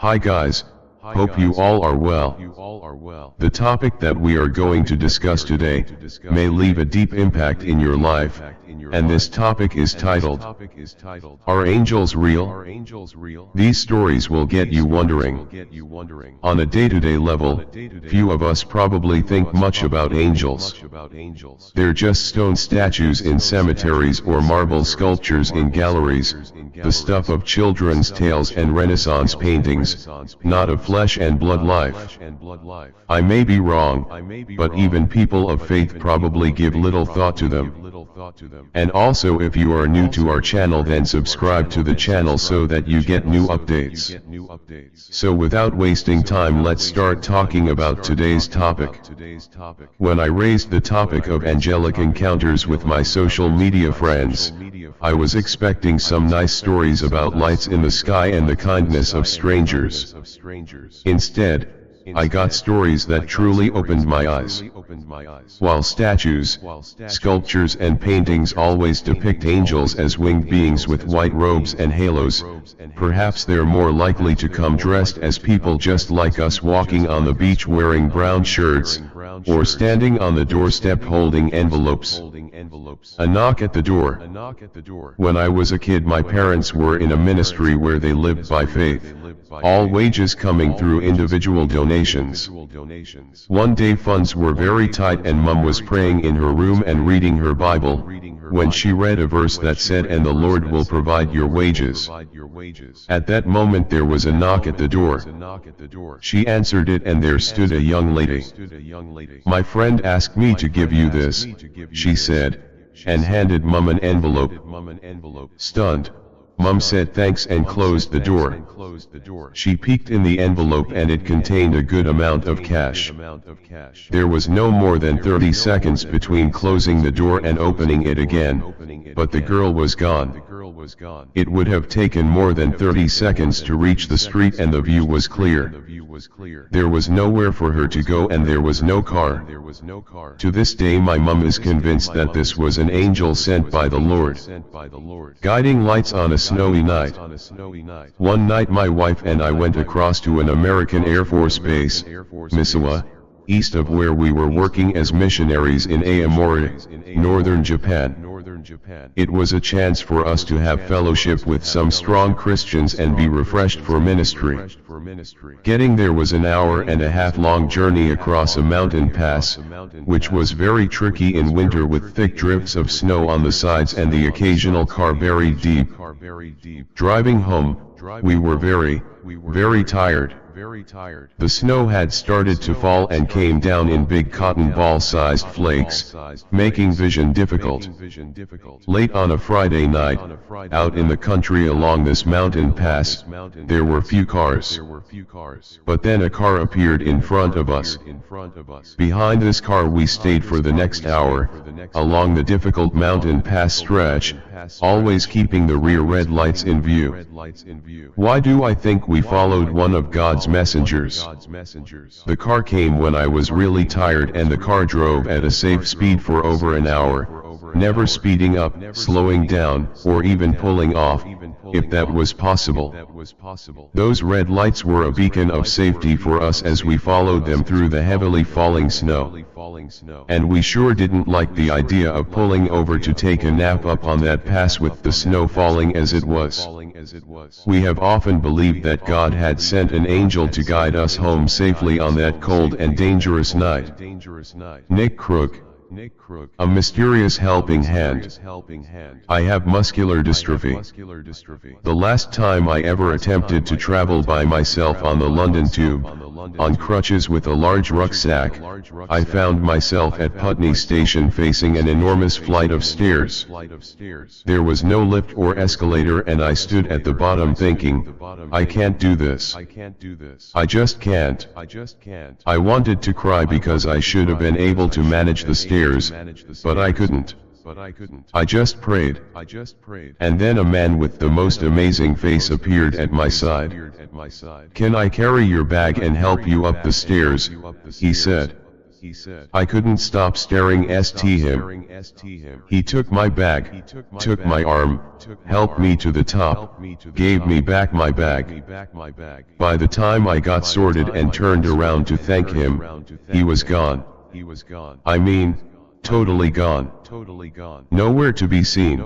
Hi guys, hope you all are well. The topic that we are going to discuss today may leave a deep impact in your life, and this topic is titled, Are Angels Real? These stories will get you wondering. On a day-to-day level, few of us probably think much about angels. They're just stone statues in cemeteries or marble sculptures in galleries, the stuff of children's tales and Renaissance paintings, not a flesh and blood life. I may be wrong, but even people of faith probably give little thought to them. And also, if you are new to our channel, then subscribe to the channel so that you get new updates. So without wasting time, let's start talking about today's topic. When I raised the topic of angelic encounters with my social media friends, I was expecting some nice stories about lights in the sky and the kindness of strangers. Instead, I got stories that truly opened my eyes. While statues, sculptures and paintings always depict angels as winged beings with white robes and halos, perhaps they're more likely to come dressed as people just like us, walking on the beach wearing brown shirts, or standing on the doorstep holding envelopes. A knock at the door. When I was a kid, my parents were in a ministry where they lived by faith, all wages coming through individual donations. One day funds were very tight and Mum was praying in her room and reading her Bible, when she read a verse that said, "And the Lord will provide your wages." At that moment there was a knock at the door. She answered it and there stood a young lady. "My friend asked me to give you this," she said, and handed Mum an envelope. Stunned, Mum said thanks and closed the door. She peeked in the envelope and it contained a good amount of cash. There was no more than 30 seconds between closing the door and opening it again, but the girl was gone. It would have taken more than 30 seconds to reach the street and the view was clear. There was nowhere for her to go and there was no car. To this day my mum is convinced that this was an angel sent by the Lord, guiding lights on a snowy night. One night my wife and I went across to an American Air Force base, Misawa, east of where we were working as missionaries in Aomori, northern Japan. It was a chance for us to have fellowship with some strong Christians and be refreshed for ministry. Getting there was an hour-and-a-half long journey across a mountain pass, which was very tricky in winter with thick drifts of snow on the sides and the occasional car buried deep. Driving home, we were very tired. The snow had started to fall and came down in big cotton ball-sized flakes, making vision difficult. Late on a Friday night, out in the country along this mountain pass, there were few cars. But then a car appeared in front of us. Behind this car we stayed for the next hour, along the difficult mountain pass stretch, always keeping the rear red lights in view. Why do I think we followed one of God's messengers? The car came when I was really tired and the car drove at a safe speed for over an hour, never speeding up, slowing down, or even pulling off, if that was possible. Those red lights were a beacon of safety for us as we followed them through the heavily falling snow. And we sure didn't like the idea of pulling over to take a nap up on that pass with the snow falling as it was. We have often believed that God had sent an angel to guide us home safely on that cold and dangerous night. Nick Crook. A mysterious helping hand. I have muscular dystrophy. The last time I ever attempted to travel by myself on the London Tube, on crutches with a large rucksack, I found myself at Putney Station facing an enormous flight of stairs. There was no lift or escalator and I stood at the bottom thinking, I can't do this. I just can't. I wanted to cry because I should have been able to manage the stairs, but I couldn't. I just prayed. And then a man with the most amazing face appeared at my side. "Can I carry your bag and help you up the stairs?" he said. I couldn't stop staring at him. He took my bag, took my arm, helped me to the top, gave me back my bag. By the time I got sorted and turned around to thank him, he was gone. I mean, totally gone. Nowhere to be seen.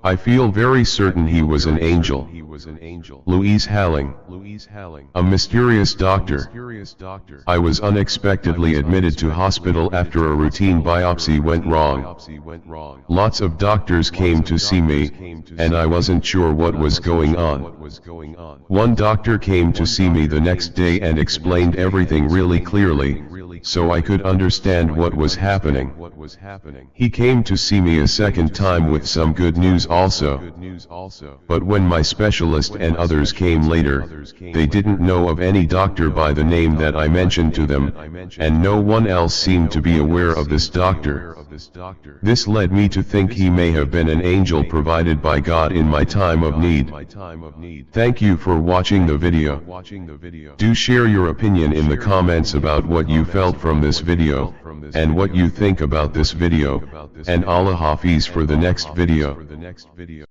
I feel very certain he was an angel. Louise Halling, a mysterious doctor. I was unexpectedly admitted to hospital after a routine biopsy went wrong. Lots of doctors came to see me, and I wasn't sure what was going on. One doctor came to see me the next day and explained everything really clearly, so I could understand what was happening. He came to see me a second time with some good news also. But when my specialist and others came later, they didn't know of any doctor by the name that I mentioned to them, and no one else seemed to be aware of this doctor. This led me to think he may have been an angel provided by God in my time of need. Thank you for watching the video. Do share your opinion in the comments about what you felt from this video, and what you think about this video, and Allah Hafiz for the next video.